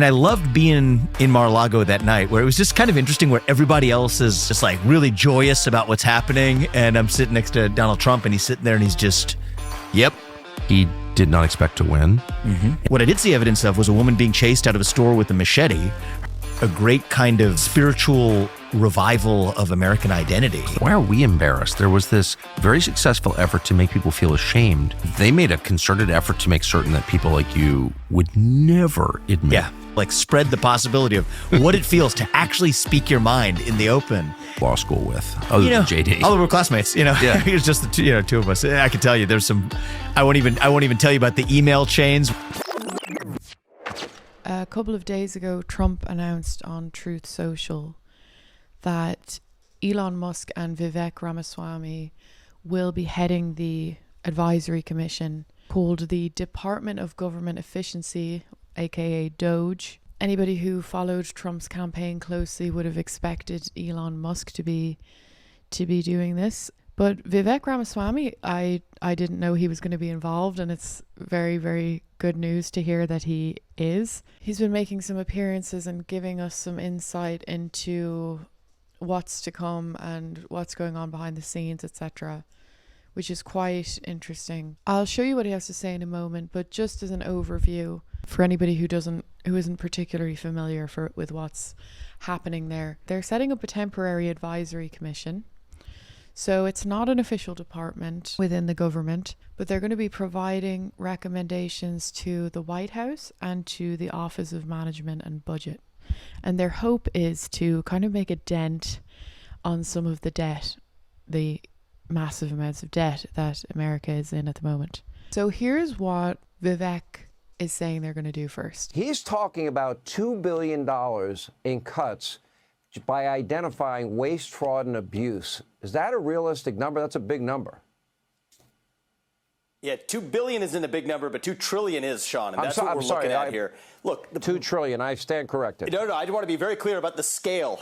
And I loved being in Mar-a-Lago that night where it was just kind of interesting where everybody else is just like really joyous about what's happening. And I'm sitting next to Donald Trump and he's sitting there and he's just, yep. He did not expect to win. Mm-hmm. What I did see evidence of was a woman being chased out of a store with a machete, a great kind of spiritual revival of American identity. Why are we embarrassed? There was this very successful effort to make people feel ashamed. They made a concerted effort to make certain that people like you would never admit. Yeah, like spread the possibility of what it feels to actually speak your mind in the open. Law school with, other than JD. All of our classmates, Yeah. It's just the two of us. I can tell you there's some, I won't even tell you about the email chains. A couple of days ago, Trump announced on Truth Social that Elon Musk and Vivek Ramaswamy will be heading the advisory commission called the Department of Government Efficiency, aka DOGE. Anybody who followed Trump's campaign closely would have expected Elon Musk to be doing this. But Vivek Ramaswamy, I didn't know he was going to be involved, and it's very, very good news to hear that he is. He's been making some appearances and giving us some insight into what's to come and what's going on behind the scenes, etc., which is quite interesting. I'll show you what he has to say in a moment, but just as an overview for anybody who isn't particularly familiar with what's happening there. They're setting up a temporary advisory commission. So it's not an official department within the government, but they're going to be providing recommendations to the White House and to the Office of Management and Budget. And their hope is to kind of make a dent on some of the debt, the massive amounts of debt that America is in at the moment. So here's what Vivek is saying they're going to do first. He's talking about $2 billion in cuts by identifying waste, fraud, and abuse. Is that a realistic number? That's a big number. Yeah, $2 billion isn't a big number, but $2 trillion is, Sean, and that's what we're looking at here. Look, $2 trillion. I stand corrected. No, I want to be very clear about the scale.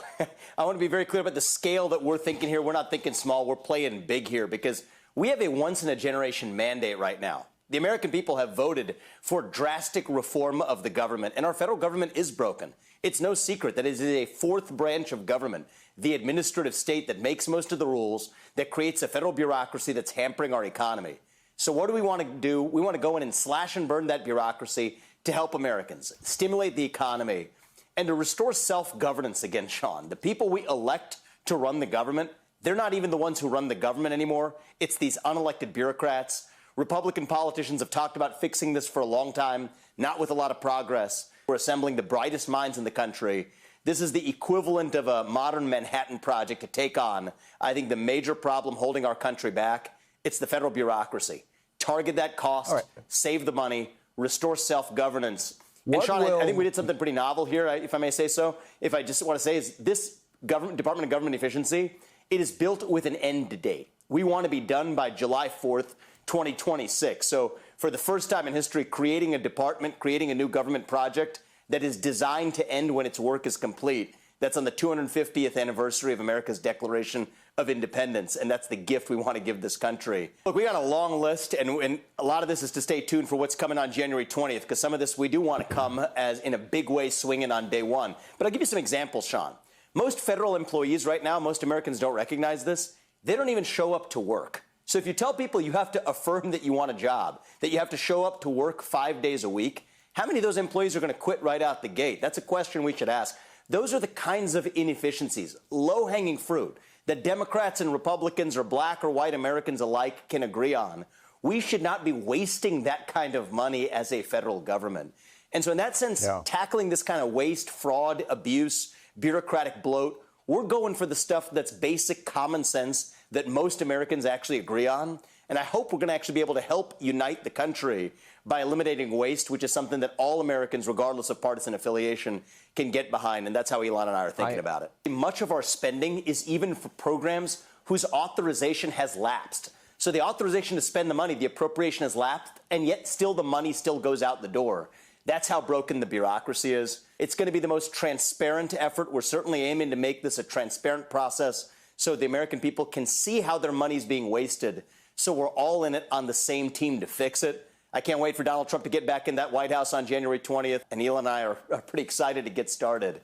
I want to be very clear about the scale that we're thinking here. We're not thinking small. We're playing big here because we have a once-in-a-generation mandate right now. The American people have voted for drastic reform of the government, and our federal government is broken. It's no secret that it is a fourth branch of government, the administrative state that makes most of the rules, that creates a federal bureaucracy that's hampering our economy. So what do we want to do? We want to go in and slash and burn that bureaucracy to help Americans, stimulate the economy, and to restore self-governance again, Sean. The people we elect to run the government, they're not even the ones who run the government anymore. It's these unelected bureaucrats. Republican politicians have talked about fixing this for a long time, not with a lot of progress. We're assembling the brightest minds in the country. This is the equivalent of a modern Manhattan Project to take on, I think, the major problem holding our country back. It's the federal bureaucracy. Target that cost, save the money, restore self-governance. And Sean, I think we did something pretty novel here, if I may say so. If I just want to say is this Department of Government Efficiency, it is built with an end date. We want to be done by July 4th, 2026. So for the first time in history, creating a department, creating a new government project that is designed to end when its work is complete. That's on the 250th anniversary of America's Declaration of Independence, and that's the gift we want to give this country. Look, we got a long list, and a lot of this is to stay tuned for what's coming on January 20th, because some of this we do want to come as in a big way swinging on day one. But I'll give you some examples, Sean. Most federal employees right now, most Americans don't recognize this, they don't even show up to work. So if you tell people you have to affirm that you want a job, that you have to show up to work 5 days a week, how many of those employees are going to quit right out the gate? That's a question we should ask. Those are the kinds of inefficiencies, low-hanging fruit, that Democrats and Republicans or black or white Americans alike can agree on. We should not be wasting that kind of money as a federal government. And so in that sense, tackling this kind of waste, fraud, abuse, bureaucratic bloat, we're going for the stuff that's basic common sense that most Americans actually agree on. And I hope we're going to actually be able to help unite the country by eliminating waste, which is something that all Americans, regardless of partisan affiliation, can get behind. And that's how Elon and I are thinking about it. Much of our spending is even for programs whose authorization has lapsed. So the authorization to spend the money, the appropriation has lapsed, and yet still the money still goes out the door. That's how broken the bureaucracy is. It's going to be the most transparent effort. We're certainly aiming to make this a transparent process so the American people can see how their money's being wasted. So we're all in it on the same team to fix it. I can't wait for Donald Trump to get back in that White House on January 20th. And Elon and I are pretty excited to get started.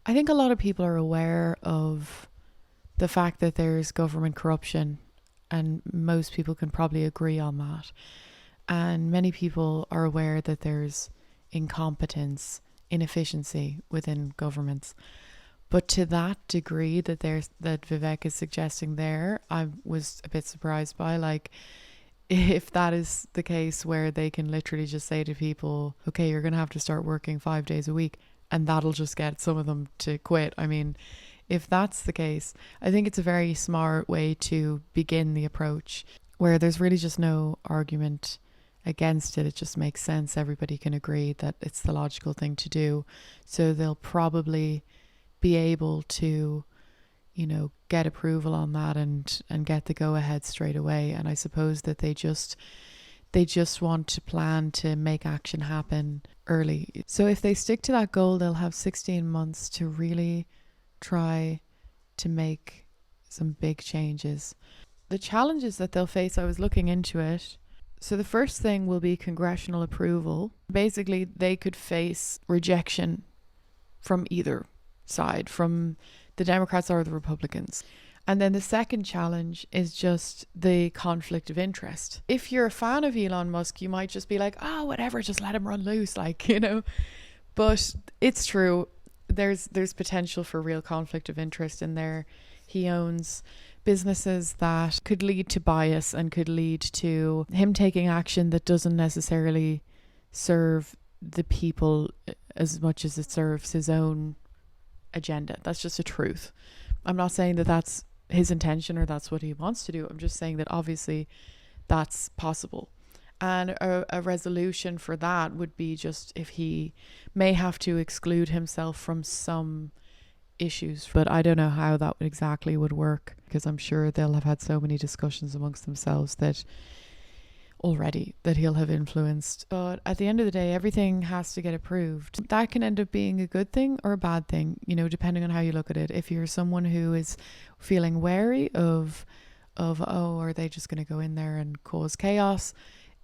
I think a lot of people are aware of the fact that there's government corruption, and most people can probably agree on that. And many people are aware that there's incompetence, inefficiency within governments. But to that degree that Vivek is suggesting there, I was a bit surprised by. Like, if that is the case where they can literally just say to people, okay, you're going to have to start working 5 days a week, and that'll just get some of them to quit. I mean, if that's the case, I think it's a very smart way to begin the approach, where there's really just no argument against it. It just makes sense. Everybody can agree that it's the logical thing to do. So they'll probably be able to, get approval on that and get the go ahead straight away. And I suppose that they just want to plan to make action happen early. So if they stick to that goal, they'll have 16 months to really try to make some big changes. The challenges that they'll face, I was looking into it. So the first thing will be congressional approval. Basically, they could face rejection from either side, from the Democrats or the Republicans. And then the second challenge is just the conflict of interest. If you're a fan of Elon Musk, you might just be like, oh, whatever, just let him run loose, But it's true. There's potential for real conflict of interest in there. He owns businesses that could lead to bias and could lead to him taking action that doesn't necessarily serve the people as much as it serves his own agenda. That's just a truth. I'm not saying that that's his intention or that's what he wants to do. I'm just saying that obviously that's possible. And a resolution for that would be just if he may have to exclude himself from some issues. But I don't know how that exactly would work, because I'm sure they'll have had so many discussions amongst themselves that he'll have influenced. But at the end of the day, everything has to get approved. That can end up being a good thing or a bad thing, depending on how you look at it. If you're someone who is feeling wary of are they just going to go in there and cause chaos?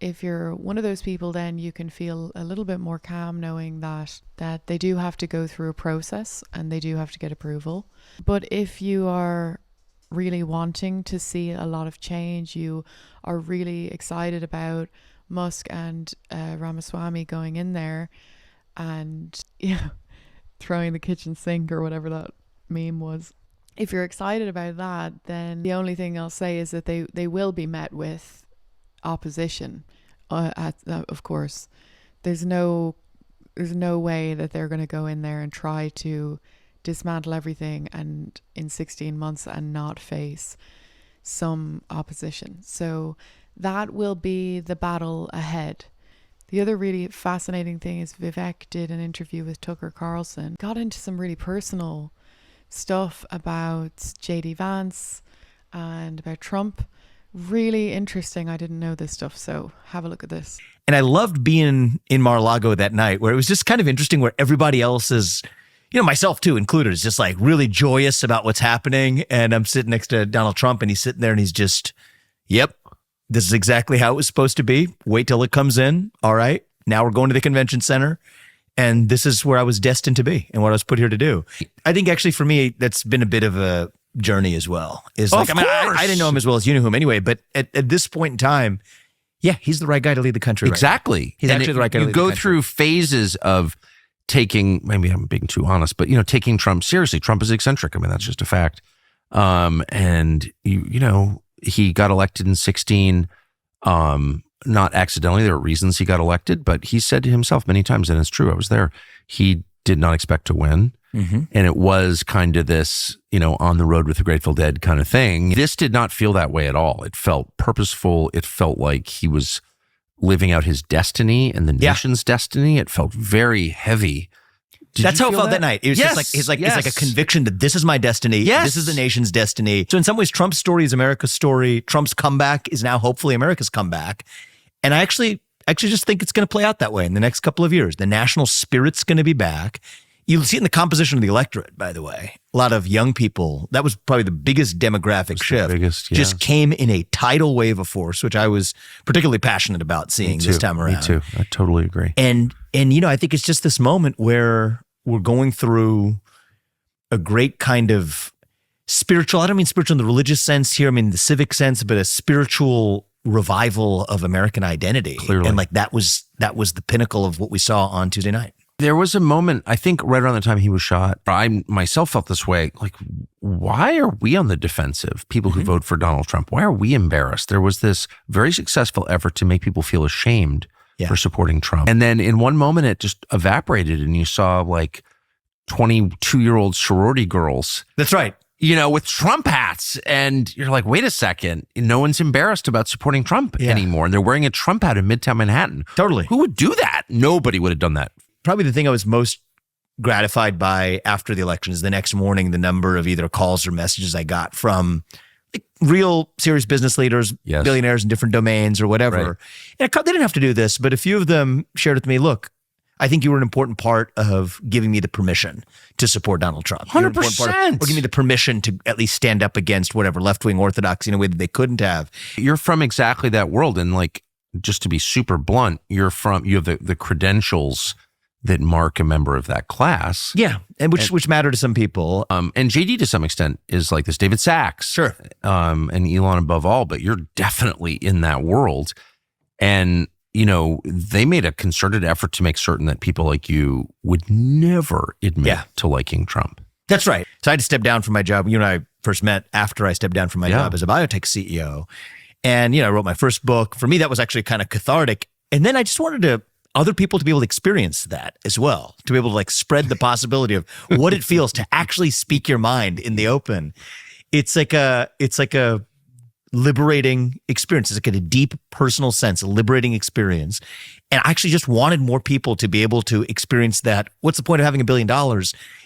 If you're one of those people, then you can feel a little bit more calm knowing that they do have to go through a process and they do have to get approval. But if you are really wanting to see a lot of change, you are really excited about Musk and Ramaswamy going in there and throwing the kitchen sink or whatever that meme was. If you're excited about that, then the only thing I'll say is that they will be met with opposition. Of course, there's no way that they're going to go in there and try to dismantle everything and in 16 months and not face some opposition. So that will be the battle ahead. The other really fascinating thing is Vivek did an interview with Tucker Carlson, got into some really personal stuff about JD Vance and about Trump. Really interesting. I didn't know this stuff, so have a look at this. And I loved being in Mar-a-Lago that night, where it was just kind of interesting, where everybody else is, myself too included, is just like really joyous about what's happening. And I'm sitting next to Donald Trump and he's sitting there and he's just, yep, this is exactly how it was supposed to be. Wait till it comes in. All right, now we're going to the convention center. And this is where I was destined to be and what I was put here to do. I think actually for me, that's been a bit of a journey as well. I didn't know him as well as you knew him anyway, but at this point in time, yeah, he's the right guy to lead the country. Exactly. Right, he's actually the right guy to lead the country. You go through phases of taking, maybe I'm being too honest, but taking Trump seriously. Trump is eccentric. I mean, that's just a fact. And he got elected in 2016, not accidentally. There were reasons he got elected, but he said to himself many times, and it's true, I was there, he did not expect to win. Mm-hmm. And it was kind of this, on the road with the Grateful Dead kind of thing. This did not feel that way at all. It felt purposeful. It felt like he was living out his destiny and the nation's destiny. It felt very heavy. That's how it felt that night. It was just like it's like a conviction that this is my destiny. Yes. This is the nation's destiny. So in some ways, Trump's story is America's story. Trump's comeback is now hopefully America's comeback. And I actually just think it's going to play out that way in the next couple of years. The national spirit's going to be back. You'll see it in the composition of the electorate, by the way. A lot of young people, that was probably the biggest demographic shift. Just came in a tidal wave of force, which I was particularly passionate about seeing this time around. Me too. I totally agree. And I think it's just this moment where we're going through a great kind of spiritual, I don't mean spiritual in the religious sense here, I mean the civic sense, but a spiritual revival of American identity. Clearly. And like that was the pinnacle of what we saw on Tuesday night. There was a moment, I think right around the time he was shot, I myself felt this way, like, why are we on the defensive, people who vote for Donald Trump? Why are we embarrassed? There was this very successful effort to make people feel ashamed for supporting Trump. And then in one moment, it just evaporated and you saw like 22-year-old sorority girls. That's right. With Trump hats. And you're like, wait a second, no one's embarrassed about supporting Trump anymore. And they're wearing a Trump hat in Midtown Manhattan. Totally. Who would do that? Nobody would have done that. Probably the thing I was most gratified by after the election is the next morning, the number of either calls or messages I got from like real serious business leaders, billionaires in different domains or whatever. Right. And they didn't have to do this, but a few of them shared with me, look, I think you were an important part of giving me the permission to support Donald Trump. 100%. Or give me the permission to at least stand up against whatever left-wing orthodoxy in a way that they couldn't have. You're from exactly that world. And like, just to be super blunt, you have the credentials that mark a member of that class. Yeah, and which matter to some people. And JD to some extent is like this, David Sachs. Sure. And Elon above all, but you're definitely in that world. And, they made a concerted effort to make certain that people like you would never admit to liking Trump. That's right. So I had to step down from my job. You and I first met after I stepped down from my job as a biotech CEO. And, I wrote my first book. For me, that was actually kind of cathartic. And then I just wanted other people to be able to experience that as well, to be able to like spread the possibility of what it feels to actually speak your mind in the open. It's like a liberating experience. It's like a deep personal sense, a liberating experience. And I actually just wanted more people to be able to experience that. What's the point of having $1 billion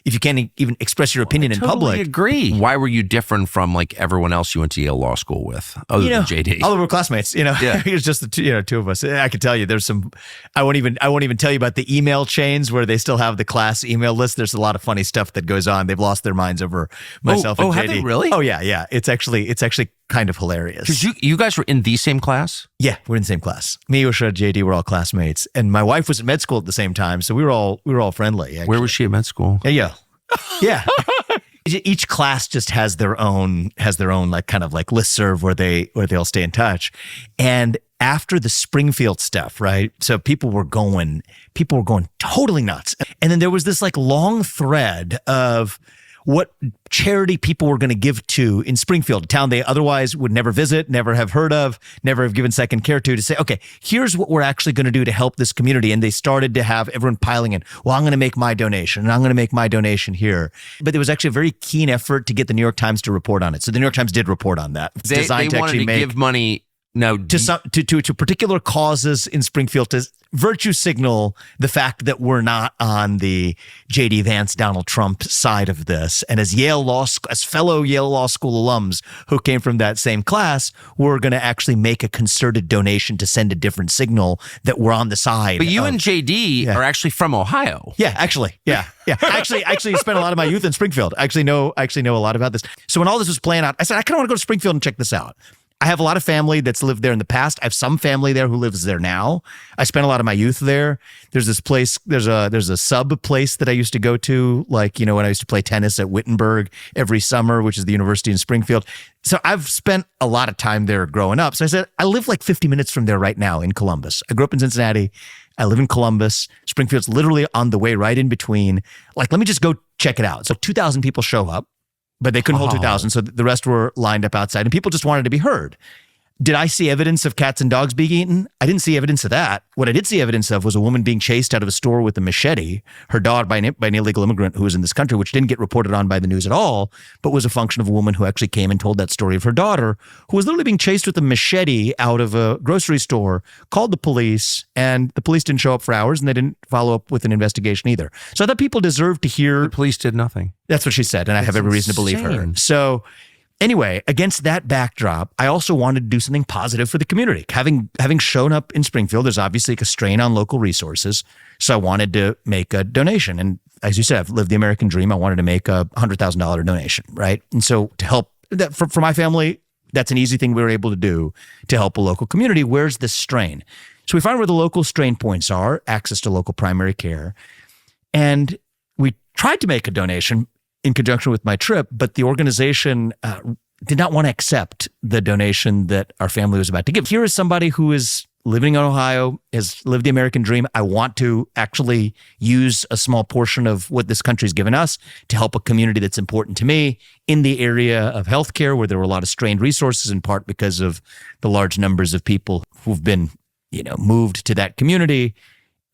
if you can't even express your opinion in public? I agree. Why were you different from like everyone else you went to Yale Law School with, other than JD? All of our classmates. It was just the two of us. I could tell you, there's some. I won't even tell you about the email chains where they still have the class email list. There's a lot of funny stuff that goes on. They've lost their minds over myself and JD. Have they really? Oh yeah. It's actually kind of hilarious. Because you guys were in the same class? Yeah, we're in the same class. Me, Usha, JD, we're all classmates, and my wife was at med school at the same time, so we were all friendly. Actually. Where was she at med school? Yeah. Each class just has their own like kind of like listserv where they all stay in touch. And after the Springfield stuff, right? So people were going totally nuts. And then there was this like long thread of what charity people were going to give to in Springfield, a town they otherwise would never visit, never have heard of, never have given second care to say, okay, here's what we're actually going to do to help this community. And they started to have everyone piling in, well, I'm going to make my donation and I'm going to make my donation here. But there was actually a very keen effort to get the New York Times to report on it. So the New York Times did report on that. It's they wanted to give money to particular causes in Springfield to virtue signal the fact that we're not on the JD Vance, Donald Trump side of this. And as fellow Yale Law School alums who came from that same class, we're going to actually make a concerted donation to send a different signal that we're on the side. But you and JD are actually from Ohio. Yeah, actually. Yeah. Actually spent a lot of my youth in Springfield. I actually know a lot about this. So when all this was playing out, I said, I kind of want to go to Springfield and check this out. I have a lot of family that's lived there in the past. I have some family there who lives there now. I spent a lot of my youth there. There's this place, there's a sub place that I used to go to, like, when I used to play tennis at Wittenberg every summer, which is the university in Springfield. So I've spent a lot of time there growing up. So I said, I live like 50 minutes from there right now in Columbus. I grew up in Cincinnati. I live in Columbus. Springfield's literally on the way right in between. Like, let me just go check it out. So 2,000 people show up. But they couldn't hold 2,000, so the rest were lined up outside, and people just wanted to be heard. Did I see evidence of cats and dogs being eaten? I didn't see evidence of that. What I did see evidence of was a woman being chased out of a store with a machete, her dog by an illegal immigrant who was in this country, which didn't get reported on by the news at all, but was a function of a woman who actually came and told that story of her daughter, who was literally being chased with a machete out of a grocery store, called the police, and the police didn't show up for hours, and they didn't follow up with an investigation either. So I thought people deserved to hear. The police did nothing. That's what she said, and I have every reason to believe her. So anyway, against that backdrop, I also wanted to do something positive for the community. Having shown up in Springfield, there's obviously a strain on local resources, so I wanted to make a donation. And as you said, I've lived the American dream. I wanted to make a $100,000 donation, right? And so to help that for my family, that's an easy thing we were able to do to help a local community. Where's the strain? So we find where the local strain points are, access to local primary care. And we tried to make a donation in conjunction with my trip, but the organization did not want to accept the donation that our family was about to give. Here is somebody who is living in Ohio, has lived the American dream. I want to actually use a small portion of what this country's given us to help a community that's important to me in the area of healthcare, where there were a lot of strained resources, in part because of the large numbers of people who've been, moved to that community.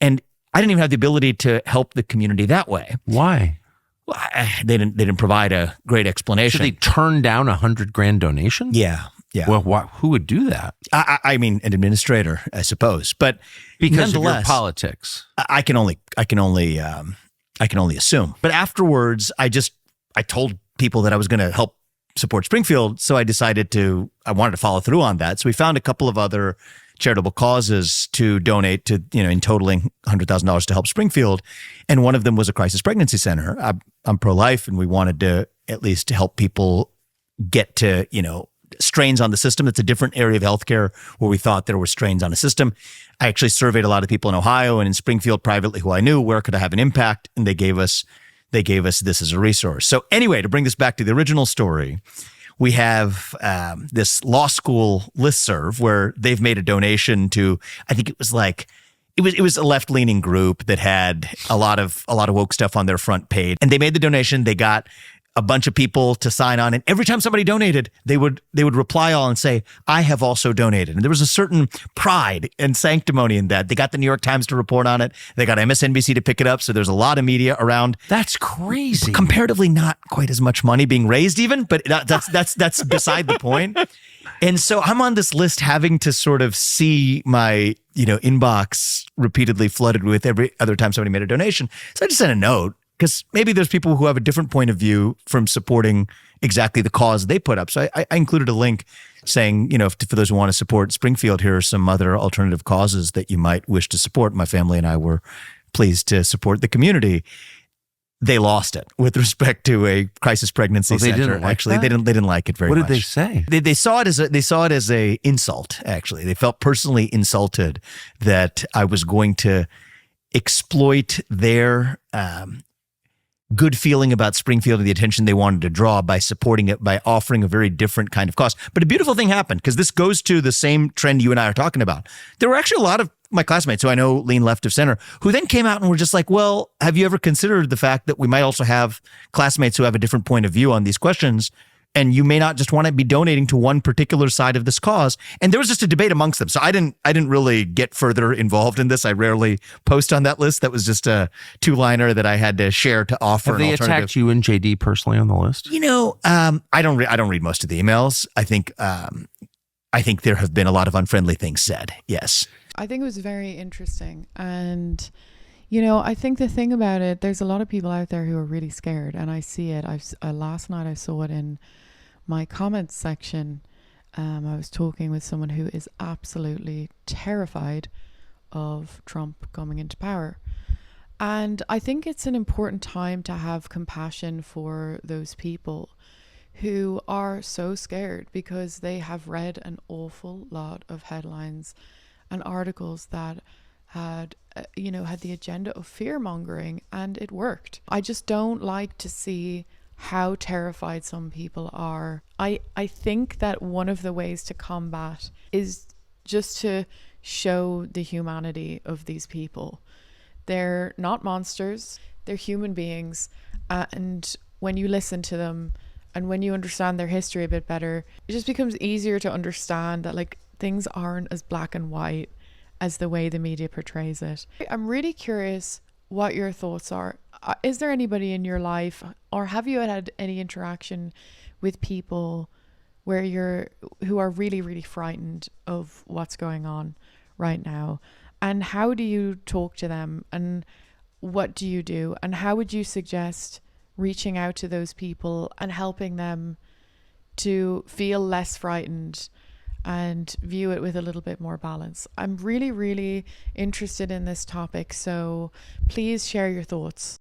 And I didn't even have the ability to help the community that way. Why? Well, they didn't provide a great explanation. So they turned down $100,000 donation? Yeah. Well, who would do that? I mean, an administrator, I suppose, but Because of your nonetheless, politics. I can only assume. But afterwards, I told people that I was going to help support Springfield, so I wanted to follow through on that. So we found a couple of other charitable causes to donate to, in totaling $100,000 to help Springfield, and one of them was a crisis pregnancy center. I'm pro-life, and we wanted to at least help people get to, strains on the system. It's a different area of healthcare where we thought there were strains on the system. I actually surveyed a lot of people in Ohio and in Springfield privately who I knew, where could I have an impact? And they gave us this as a resource. So anyway, to bring this back to the original story, we have this law school listserv where they've made a donation to, I think it was a left-leaning group that had a lot of woke stuff on their front page. And they made the donation. They got a bunch of people to sign on, and every time somebody donated, they would reply all and say, "I have also donated." And there was a certain pride and sanctimony in that. They got the New York Times to report on it. They got MSNBC to pick it up. So there's a lot of media around. That's crazy. Comparatively, not quite as much money being raised, even, but that's beside the point. And so I'm on this list, having to sort of see my inbox repeatedly flooded with every other time somebody made a donation. So I just sent a note, because maybe there's people who have a different point of view from supporting exactly the cause they put up. So I included a link saying, for those who want to support Springfield, here are some other alternative causes that you might wish to support. My family and I were pleased to support the community. They lost it with respect to a crisis pregnancy they center. didn't like Actually, that? they didn't like it very much. What did they say? They saw it as a insult. Actually, they felt personally insulted that I was going to exploit their good feeling about Springfield and the attention they wanted to draw by supporting it, by offering a very different kind of cost. But a beautiful thing happened, because this goes to the same trend you and I are talking about. There were actually a lot of my classmates who I know lean left of center, who then came out and were just like, well, have you ever considered the fact that we might also have classmates who have a different point of view on these questions? And you may not just want to be donating to one particular side of this cause. And there was just a debate amongst them. So I didn't really get further involved in this. I rarely post on that list. That was just a 2-liner that I had to share to offer. Have they attacked you and JD personally on the list? I don't read most of the emails. I think there have been a lot of unfriendly things said. Yes. I think it was very interesting. And, I think the thing about it, there's a lot of people out there who are really scared, and I see it. Last night I saw it in my comments section. I was talking with someone who is absolutely terrified of Trump coming into power. And I think it's an important time to have compassion for those people who are so scared, because they have read an awful lot of headlines and articles that had the agenda of fear mongering, and it worked. I just don't like to see how terrified some people are. I think that one of the ways to combat is just to show the humanity of these people. They're not monsters, they're human beings. And when you listen to them and when you understand their history a bit better, it just becomes easier to understand that things aren't as black and white as the way the media portrays it. I'm really curious what your thoughts are. Is there anybody in your life, or have you had any interaction with people who are really, really frightened of what's going on right now? And how do you talk to them? And what do you do? And how would you suggest reaching out to those people and helping them to feel less frightened and view it with a little bit more balance? I'm really, really interested in this topic, so please share your thoughts.